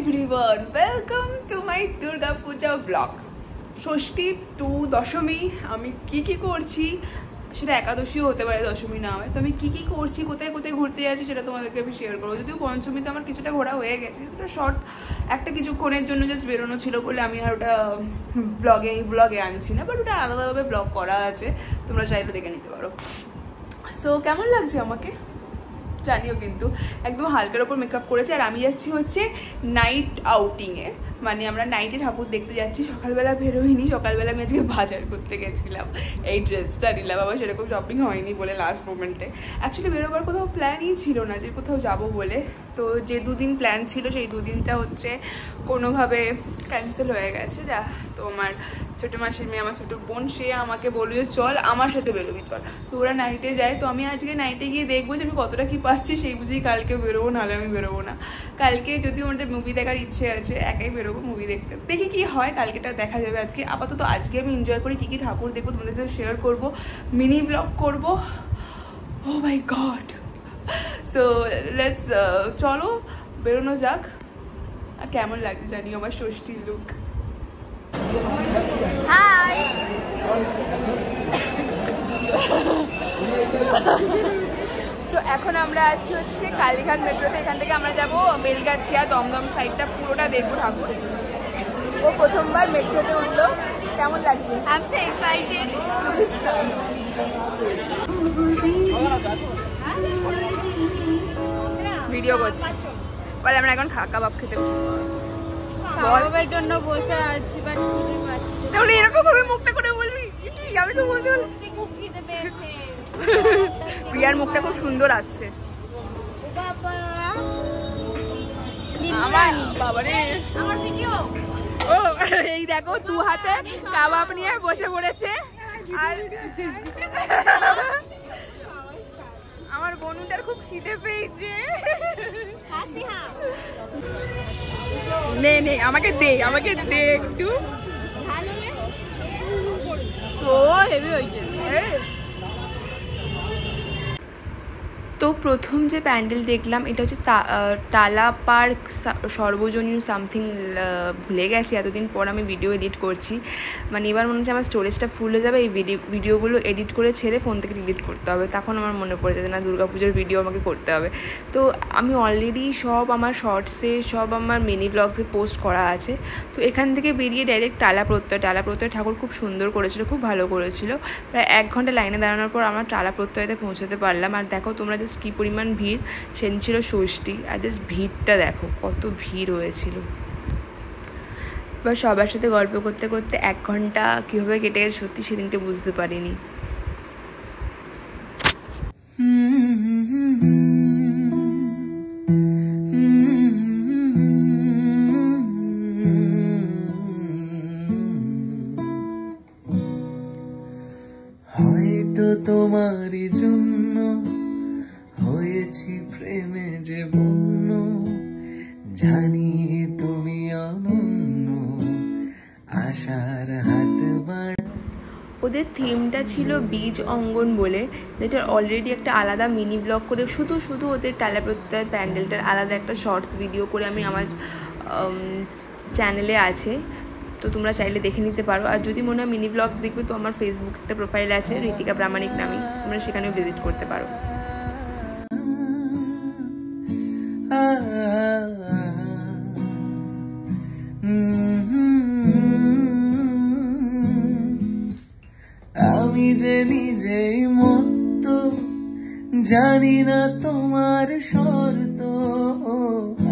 everyone, welcome to my Durga Puja vlog. Shashthi to Dashami আমি কি করছি সেটা একাদশীও হতে পারে, দশমী না হয়, তো আমি কি করছি, কোথায় কোথায় ঘুরতে যাচ্ছি সেটা তোমাদেরকে আমি শেয়ার করবো। যদিও পঞ্চমীতে আমার কিছুটা ঘোরা হয়ে গেছে, কিছুটা শর্ট একটা কিছুক্ষণের জন্য জাস্ট বেরোনো ছিল বলে আমি আর ওটা ব্লগে আনছি না, বাট ওটা আলাদাভাবে ব্লগ করা আছে, তোমরা চাইলে দেখে নিতে পারো। সো কেমন লাগছে আমাকে জানিও কিন্তু। একদম হালকার ওপর মেকআপ করেছে, আর আমি যাচ্ছি হচ্ছে নাইট আউটিংয়ে, মানে আমরা নাইটে ঠাকুর দেখতে যাচ্ছি। সকালবেলা বেরোইনি, সকালবেলা আমি আজকে বাজার করতে গেছিলাম, এই ড্রেসটা নিলাম, আবার সেরকম শপিং হয়নি বলে লাস্ট মোমেন্টে। অ্যাকচুয়ালি বেরোবার কোথাও প্ল্যানই ছিল না যে কোথাও যাব বলে, তো যে দুদিন প্ল্যান ছিল সেই দুদিনটা হচ্ছে কোনোভাবে ক্যান্সেল হয়ে গেছে। যা তো আমার ছোটো মাসির মেয়ে, আমার ছোটো বোন, সে আমাকে বললো যে চল আমার সাথে বেরোবি চল, তো ওরা নাইটে যায়। তো আমি আজকে নাইটে গিয়ে দেখবো যে আমি কতটা কী পাচ্ছি, সেই বুঝেই কালকে বেরোবো, নাহলে আমি বেরোবো না। কালকে যদিও আমাদের মুভি দেখার ইচ্ছে আছে, একাই বেরোবো মুভি দেখতে, দেখি কি হয়, কালকেটা দেখা যাবে। আজকে আপাতত আজকে আমি এনজয় করি, কী কী ঠাকুর দেখবো তোমাদের সাথে শেয়ার করবো, মিনি ব্লগ করবো। ও মাই গড, সো লেটস চলো বেরোনো যাক। আর কেমন লাগছে জানি আমার ষষ্ঠীর লুক। হাই, তো এখন আমরা আছি হচ্ছে কালীঘাট মেট্রোতে। এখান থেকে আমরা যাবো বেলগাছিয়া, দমদম সাইডটা পুরোটা দেখবো ঠাকুর। ও প্রথমবার মেট্রোতে উঠলো, কেমন লাগছে? I am so excited. Video করছি বলে আমরা এখন কাবাব খেতে বসেছি। কাবাবের জন্য বসে আছি, বাট খিদে পাচ্ছে। তাহলে এরকম ভাবে মুখটা করে বলবি, আমি তো বলতে খুব খিদে পেয়েছে। প্রিয়ার মুখটা খুব সুন্দর আসছে। বাবা বাবারে আমার ভিডিও, ও এই দেখো দু হাতে কাবাব নিয়ে বসে পড়েছে। আর আমার বনুটার খুব খিদে পেয়েছে। নে নে আমাকে দে একটু। ও হেভি হয়েছে। তো প্রথম যে প্যান্ডেল দেখলাম এটা হচ্ছে টালা পার্ক সর্বজনীন সামথিং, ভুলে গেছি, এতদিন পর আমি ভিডিও এডিট করছি, মানে এবার মনে হচ্ছে আমার স্টোরেজটা ফুল হয়ে যাবে। এই ভিডিওগুলো এডিট করে ছেড়ে ফোন থেকে ডিলিট করতে হবে, তখন আমার মনে পড়ে যায় না দুর্গাপুজোর ভিডিও আমাকে করতে হবে। তো আমি অলরেডি সব আমার শর্টসে, সব আমার মিনি ব্লগসে পোস্ট করা আছে। তো এখান থেকে বেরিয়ে ডাইরেক্ট টালা প্রত্যয় ঠাকুর খুব সুন্দর করেছিল, খুব ভালো করেছিল। প্রায় 1 ঘন্টা লাইনে দাঁড়ানোর পর আমরা টালা প্রত্যয়তে পৌঁছাতে পারলাম। আর দেখো তোমরা জাস্ট কী পরিমাণ ভিড়, সেদিন ছিল ষষ্ঠী, আর জাস্ট ভিড়টা দেখো কত ভিড় হয়েছিল। বা সবার সাথে গল্প করতে করতে 1 ঘন্টা কীভাবে কেটে গেছে সত্যি সেদিনকে বুঝতে পারিনি। হয়তো তোমারই জন্য হয়েছি প্রেমে যে বন্য, জানি তুমি অনন্য, আশার হাত বাড়া। ওদের থিমটা ছিল বীজ অঙ্গন বলে, যেটা অলরেডি একটা আলাদা মিনি ব্লগ করে শুধু ওদের টালা প্রত্যয়ের প্যান্ডেলটার আলাদা একটা শর্টস ভিডিও করে আমি আমার চ্যানেলে আছে, তো তোমরা চাইলে দেখে নিতে পারো। আর যদি মনে হয় মিনি ব্লগস দেখবে তো আমার ফেসবুক একটা প্রোফাইল আছে ঋতিকা প্রামাণিক নামে, তোমরা সেখানেও ভিজিট করতে পারো। আমি যে নিজেই মত্ত, জানি না তোমার শর্ত,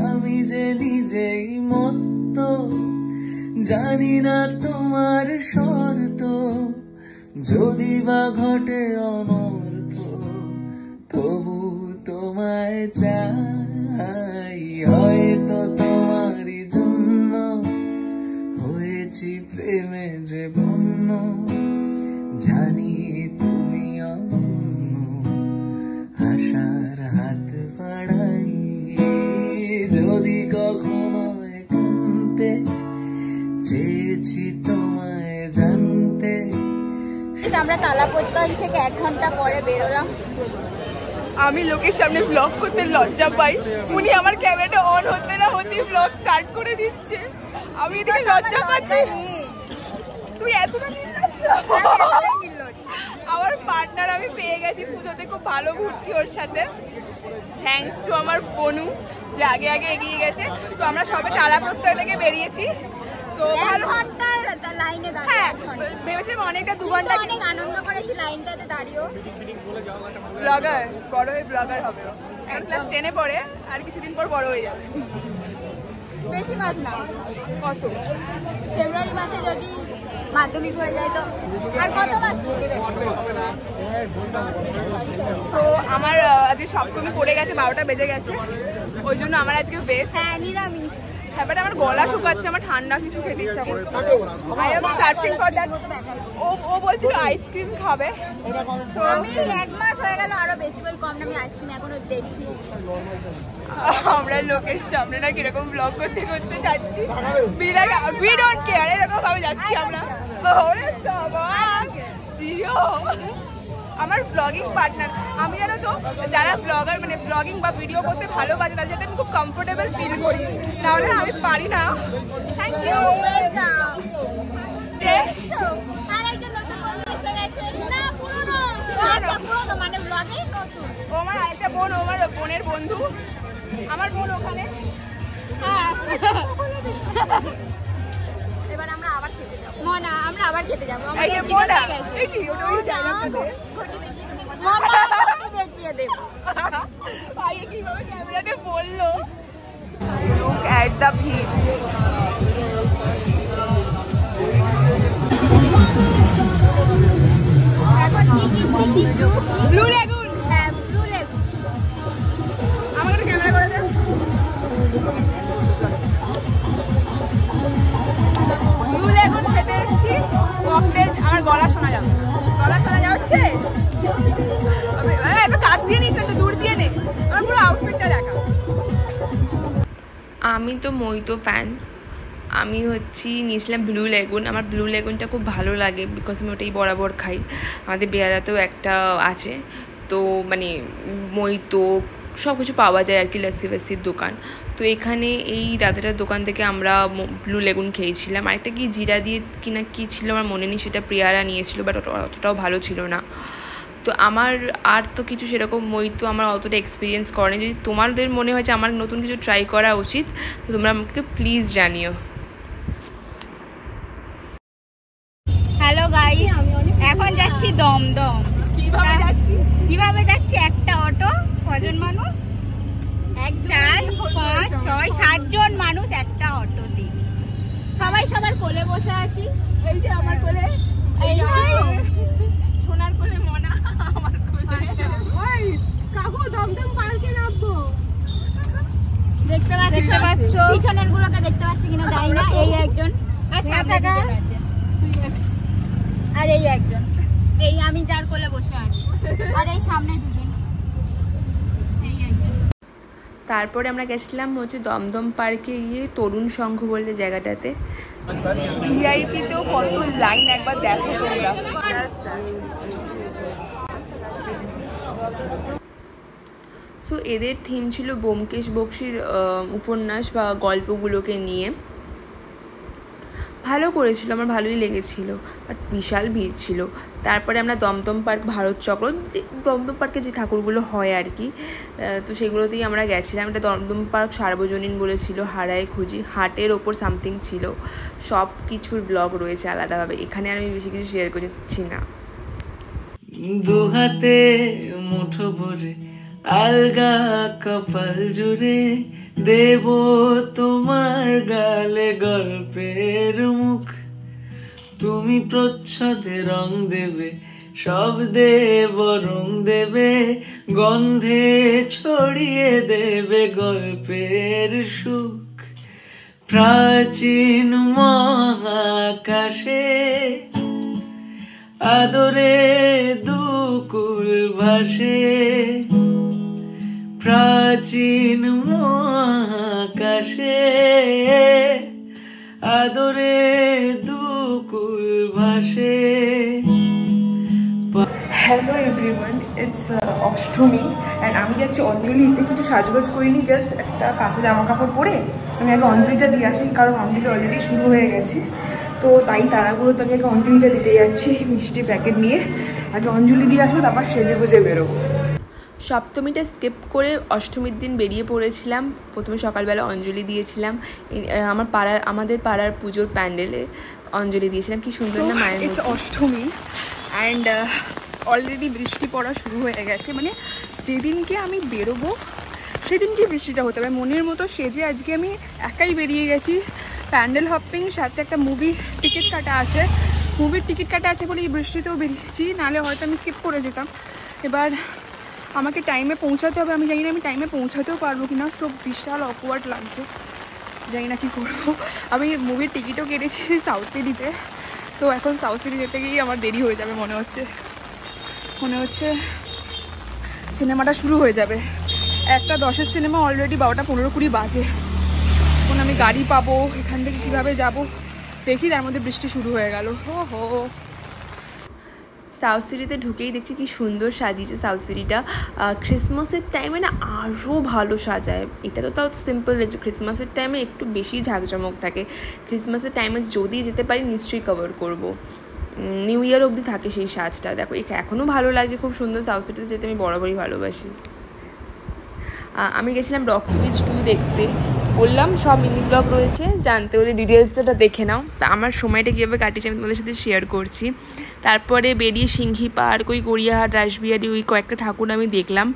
আমি যে নিজেই মত্ত, জানি না তোমার শর্ত, যদি বা ঘটে অনর্থ তবু তোমায় চাই। হয়তো তোমারই জন্য হয়েছি প্রেমে যে বন্য, জানি তুমি অনন্য, আশার হাত বাড়াই। যদি কখনো একান্তে চেয়েছি তোমায় জানতে। আমরা তালা প্রত্যয় থেকে 1 ঘন্টা পরে বেরোলাম। আমি লোকের সামনে ব্লগ করতে লজ্জা পাই, উনি আমার ক্যামেরাটা অন হতে না হতেই ব্লগ স্টার্ট করে দিচ্ছে। আমি এদিকে লজ্জা পাচ্ছি। তুই এতটা আমার পার্টনার আমি পেয়ে গেছি পুজোতে, খুব ভালো ঘুরছি ওর সাথে। থ্যাঙ্কস টু আমার বনু যে আগে আগে এগিয়ে গেছে। তো আমরা সবে টালা প্রত্যয় থেকে বেরিয়েছি। তো ভালো লাইনে হ্যাঁ ভেবেছিলাম অনেকটা 2 ঘন্টা অনেক আনন্দ করেছি লাইনটাতে দাঁড়িয়েও। ব্লগার বড় হয়ে ব্লগার হবে, ক্লাস 10-এ পড়ে, আর কিছুদিন পর বড় হয়ে যাবে। বেশি মাস না, কত ফেব্রুয়ারি মাসে যদি মাধ্যমিক হয়ে যায় তো আর কত মাস। তো আমার আজকে সপ্তমী পড়ে গেছে, 12টা বেজে গেছে, ওই জন্য আমার আজকে বেশ হ্যাঁ নিরামিষ। হ্যাঁ বাট আমার গলা শুকাচ্ছে, আমার ঠান্ডা কিছু খেতে ইচ্ছা করছে। I am searching for that. ও বলছিল আইসক্রিম খাবে। আমি 1 মাস হয়ে গেল আরো বেশি বই কম দামি আইসক্রিম এখনো দেখি। আমরা লোকের সামনে না কিরকম ব্লগ করতে করতে যাচ্ছি, উই ডোন্ট কেয়ার, এরকম ভাবে যাচ্ছি আমরা। ওরে বাবা জিও আমার ব্লগিং পার্টনার। আমি জানো তো যারা ব্লগার মানে ব্লগিং বা ভিডিও করতে ভালোবাসে তাদের সাথে আমি খুব কমফোর্টেবল ফিল করি, নাহলে আমি পারি না। Thank you. ও আমার আরেকটা বোন, ও আমার বোনের বন্ধু, আমার বোন ওখানে। হ্যাঁ এবার আমরা আবার খেতে যাবো। মনা আমরা আবার খেতে যাবো। Look at the view. এখন কি কিনছি? Blue lagoon. হ্যাঁ ব্লু লেগুন। আমাকে একটা ক্যামেরা করে দে। ব্লু লেগুন খেতে এসেছি, ককটেল। আমার গলা শোনা যাবে, গলা শোনা যাচ্ছে। এত কাছ দিয়ে নিস না, তো দূর দিয়ে নে। আমার পুরো আউটফিটটা দেখা। আমি তো মইতো ফ্যান। আমি নিয়েছিলাম ব্লু লেগুন। আমার ব্লু লেগুনটা খুব ভালো লাগে বিকজ আমি ওটাই বরাবর খাই। আমাদের বেহালাতেও একটা আছে, তো মানে মইতো সব কিছু পাওয়া যায় আর কি, লাসির দোকান। তো এখানে এই দাদাটার দোকান থেকে আমরা ব্লু লেগুন খেয়েছিলাম। আরেকটা কি জিরা দিয়ে কিনা কী ছিল আমার মনে নেই, সেটা প্রিয়ারা নিয়েছিল, বাট অতটাও ভালো ছিল না। তো আমার আর তো কিছু সেরকম মইতো আমার অতটা এক্সপিরিয়েন্স করেনি। যদি তোমাদের মনে হয় যে আমার নতুন কিছু ট্রাই করা উচিত তো তোমরা আমাকে প্লিজ জানিও। হ্যালো গাইস, এখন যাচ্ছি দমদম। কিভাবে যাচ্ছি? একটা অটো, কজন মানুষ? 1 4 5 6 7 জন মানুষ একটা অটোতে। সবাই সবার কোলে বসে আছি। এই যে আমার কোলে, এই সোনার কোলে মনা আমার কোলে। ওই কাকু দমদম পার্কে নামবো। দেখতে পাচ্ছ পিছনের গুলোকে দেখতে পাচ্ছ কিনা জানি না। এই একজন আর সামনে দুজন আছে, আর এই একজন, এই আমি যার কোলে বসে আছি, আর এই সামনে দুজন, এই একজন। তারপরে আমরা গেছিলাম দমদম পার্কে গিয়ে তরুণ সংঘ বলে জায়গাটাতে। ভিআইপিতেও কত লাইন, একবার দেখো তোমরা। সো এদের থিম ছিল ব্যোমকেশ বক্সীর উপন্যাস বা গল্পগুলোকে নিয়ে। ভালো করেছিল, আমার ভালোই লেগেছিল, বাট বিশাল ভিড় ছিল। তারপরে আমরা দমদম পার্ক, ভারত চক্র, যে দমদম পার্কে যে ঠাকুরগুলো হয় আর কি, তো সেগুলোতেই আমরা গেছিলাম। এটা দমদম পার্ক সার্বজনীন বলেছিল, হারায় খুঁজি, হাটের ওপর সামথিং ছিল। সব কিছুর ব্লগ রয়েছে আলাদাভাবে, এখানে আর আমি বেশি কিছু শেয়ার করছি না। দুহাতে মুঠো ভরে আলগা কপাল জুড়ে দেব তোমার গালে গল্পের মুখ। তুমি প্রচ্ছদে রং দেবে, শব্দে বরং দেবে, গন্ধে ছড়িয়ে দেবে গল্পের সুখ। প্রাচীন মহাকাশে আদরে দুকুল ভাসে, প্রাচীন মহাকাশে আদরে দুকুল ভাসে। Hello everyone, it's Ashtami and আমি যাচ্ছি অঞ্জলিতে। কিছু সাজগোজ করিনি, জাস্ট একটা কাঁচা জামা কাপড় পরে আমি আগে অঞ্জলিটা দিয়ে আসি, কারণ অঞ্জলি অলরেডি শুরু হয়ে গেছে। তো তাই তাড়াগুলোতে আমি আগে অঞ্জলিটা দিতে যাচ্ছি মিষ্টি প্যাকেট নিয়ে। আগে অঞ্জলি দিয়ে আসবো, তারপর সেজে গুজে বেরোবো। সপ্তমীটা স্কিপ করে অষ্টমীর দিন বেরিয়ে পড়েছিলাম। প্রথমে সকালবেলা অঞ্জলি দিয়েছিলাম আমাদের পাড়ার পুজোর প্যান্ডেলে অঞ্জলি দিয়েছিলাম। কি সুন্দর না মায়ের মতো। অষ্টমী অ্যান্ড অলরেডি বৃষ্টি পড়া শুরু হয়ে গেছে। মানে যেদিনকে আমি বেরোবো সেদিনকে বৃষ্টিটা হতে হবে। মনের মতো সেজে আজকে আমি একাই বেরিয়ে গেছি। প্যান্ডেল হপিং, সাথে একটা মুভির টিকিট কাটা আছে। মুভির টিকিট কাটা আছে বলে এই বৃষ্টিতেও বেরিয়েছি, নাহলে হয়তো আমি স্কিপ করে যেতাম। এবার আমাকে টাইমে পৌঁছাতে হবে। আমি জানি না আমি টাইমে পৌঁছাতেও পারবো কিনা। সব বিশাল অকওয়ার্ড লাগছে, জানি না কী করবো। আমি মুভির টিকিটও কেটেছি সাউথ সিটিতে, তো এখন সাউথ সিটি যেতে গিয়েই আমার দেরি হয়ে যাবে মনে হচ্ছে সিনেমাটা শুরু হয়ে যাবে। 1:10 সিনেমা, অলরেডি 12:15-20 বাজে। এখন আমি গাড়ি পাবো, এখান থেকে কীভাবে যাব দেখি, তার মধ্যে বৃষ্টি শুরু হয়ে গেল। হো সাউথ সিটিতে ঢুকেই দেখছি কি সুন্দর সাজিয়েছে সাউথ সিটিটা। ক্রিসমাসের টাইমে না আরও ভালো সাজায়। এটা তো তাও সিম্পল দেখছো, ক্রিসমাসের টাইমে একটু বেশি ঝাঁকজমক থাকে। ক্রিসমাসের টাইমে যদি যেতে পারি নিশ্চয়ই কভার করব। নিউ ইয়ার অবধি থাকে সেই সাজটা। দেখো এখনও ভালো লাগছে, খুব সুন্দর। সাউথ সিটিতে যেতে আমি বরাবরই ভালোবাসি। আমি গেছিলাম রক বিচ 2 দেখতে। বললাম সব মিনি ব্লগ রয়েছে, জানতে হলে ডিটেলসটা দেখে নাও। তা আমার সময়টা কীভাবে কাটিয়েছি আমি তোমাদের সাথে শেয়ার করছি। তারপরে বেরিয়ে সিংহি পার্ক, ওই গড়িয়াহাট, রাসবিহারি, ওই কয়েকটা ঠাকুর আমি দেখলাম।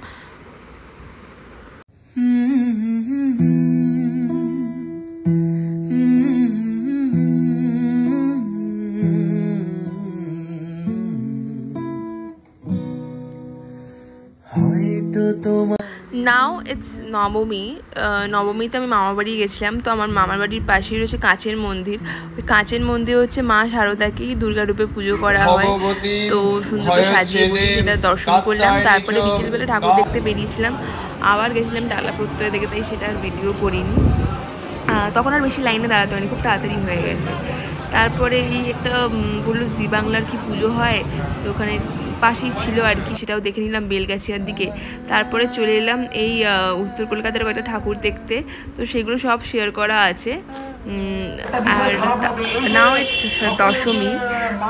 নাও ইটস নবমী। নবমীতে আমি মামার বাড়ি গেছিলাম। তো আমার মামার বাড়ির পাশেই রয়েছে কাঁচের মন্দির। ওই কাঁচের মন্দির হচ্ছে মা শারদাকেই দুর্গারূপে পুজো করা হয়। তো সুন্দর করে সাজিয়ে বসে সেটা দর্শন করলাম। তারপরে বিকেলবেলা ঠাকুর দেখতে বেরিয়েছিলাম। আবার গেছিলাম ডালা প্রত্যয় দেখে, তাই সেটা ভিডিও করিনি। তখন আর বেশি লাইনে দাঁড়াতে হয়নি, খুব তাড়াতাড়ি হয়ে গেছে। তারপরে এই একটা বললো জি বাংলার কি পুজো হয়, তো ওখানে পাশেই ছিল আর কি, সেটাও দেখে নিলাম বেলগাছিয়ার দিকে। তারপরে চলে এলাম এই উত্তর কলকাতার কয়েকটা ঠাকুর দেখতে। তো সেগুলো সব শেয়ার করা আছে। আর নাও ইটস দশমী।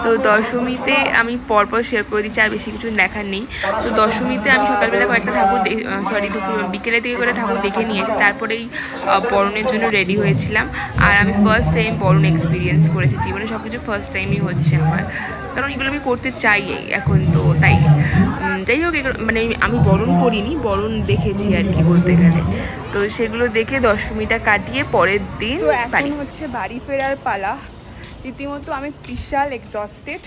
তো দশমীতে আমি পরপর শেয়ার করে দিচ্ছি, আর বেশি কিছু দেখার নেই। তো দশমীতে আমি সকালবেলা কয়েকটা ঠাকুর বিকেলের দিকে কয়েকটা ঠাকুর দেখে নিয়েছি। তারপরেই বরণের জন্য রেডি হয়েছিলাম। আর আমি ফার্স্ট টাইম বরণ এক্সপিরিয়েন্স করেছি জীবনে। সব কিছু ফার্স্ট টাইমই হচ্ছে আমার, কারণ এগুলো আমি করতে চাই এখন। তো তাই যাই হোক, মানে আমি বরণ করিনি, বরণ দেখেছি আর কি বলতে গেলে। তো সেগুলো দেখে দশমীটা কাটিয়ে পরের দিন এখন হচ্ছে বাড়ি ফেরার পালা। রীতিমতো আমি বিশাল এক্সস্টেড,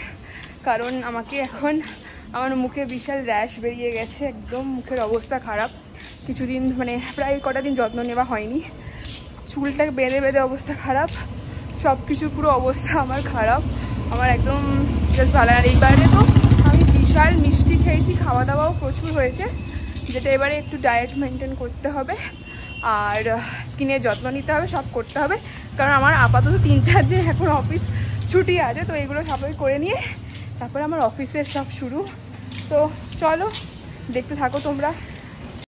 কারণ আমাকে এখন আমার মুখে বিশাল র্যাশ বেরিয়ে গেছে। একদম মুখের অবস্থা খারাপ। কিছুদিন মানে প্রায় কটা দিন যত্ন নেওয়া হয়নি। চুলটা বেঁধে বেঁধে অবস্থা খারাপ, সব কিছু পুরো অবস্থা আমার খারাপ। আমার একদম জাস্ট ভালো। আর এইবারে তো আমি বিশাল মিষ্টি খেয়েছি, খাওয়া দাওয়াও প্রচুর হয়েছে, যেটা এবারে একটু ডায়েট মেনটেন করতে হবে আর স্কিনের যত্ন নিতে হবে, সব করতে হবে। কারণ আমার আপাতত 3-4 দিন এখন অফিস ছুটি আছে। তো এগুলো সবাই করে নিয়ে তারপরে আমার অফিসের সব শুরু। তো চলো দেখতে থাকো তোমরা।